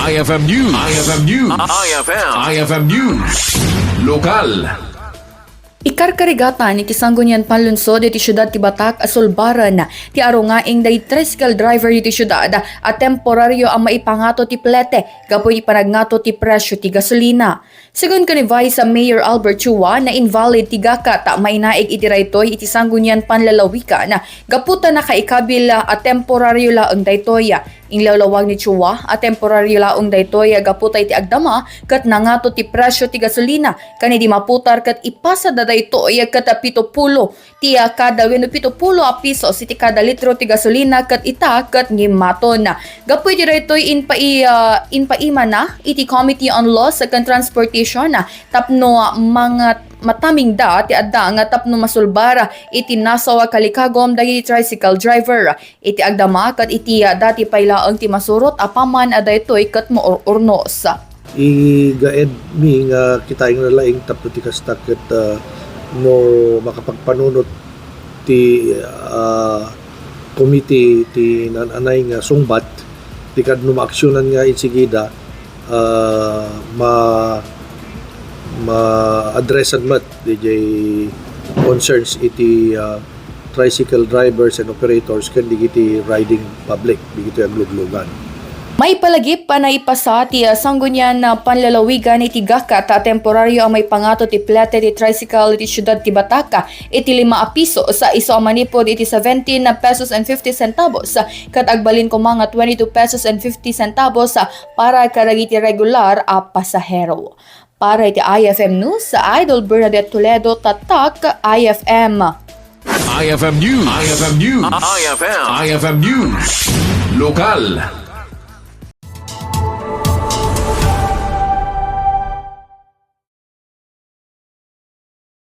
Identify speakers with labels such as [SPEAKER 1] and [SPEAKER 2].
[SPEAKER 1] IFM News. IFM News. IFM News. Lokal.
[SPEAKER 2] Ikarkarigatan iti Sangguniang panlunsod iti Ciudad ti Batac asulbaran ti aro nga ing day tricycle driver iti Ciudad at temporaryo ang maipangato ti Plete kapoy ipanagnato ti presyo ti gasolina. Sigon ka ni Vice Mayor Albert Chua na invalid ti gaka ta mainaig iti raytoy iti Sangguniang panlalawika na gaputa na kaikabil at temporaryo laeng daytoy. Inlawlawag ni Chua at temporaryo laeng daytoy gaputa iti agdama ket nangato ti presyo ti gasolina kani di maputar ket ipasa ito ay kada 70 ti kada 70 a pisos iti kada litro ti gasolina ket ita ket ngimaton na gapoy ti daytoy inpaima na iti Committee on Laws ken Transportation na tapno mga mataming da ti adda nga tapno masulbara iti nasawa kalikagom dagiti tricycle driver iti agdama ket iti dati paylaeng ti masurot apaman daytoy ket moornos.
[SPEAKER 3] Igaed mi nga kita ing nalaing tapno ti kasta ket no makapagpanunot ti committee ti nananay nga sungbat ti kadno maaksyonan nga insigida ma-addressan mat DJ concerns iti tricycle drivers and operators ken digiti riding public digiti agluglugan.
[SPEAKER 2] May palagip pa na ipasa ti Sangguniang panlalawigan iti gaka ta temporaryo ang may pangato ti Plete ti tricycle iti Ciudad ti Batac iti 5 a piso sa iso manipod iti 17 pesos and 50 centavos kat agbalin ko mga 22 pesos and 50 centavos para karagiti regular a pasahero. Para iti IFM News sa Idol Bernadette Toledo tatak IFM.
[SPEAKER 1] IFM News. IFM News. IFM News. Lokal.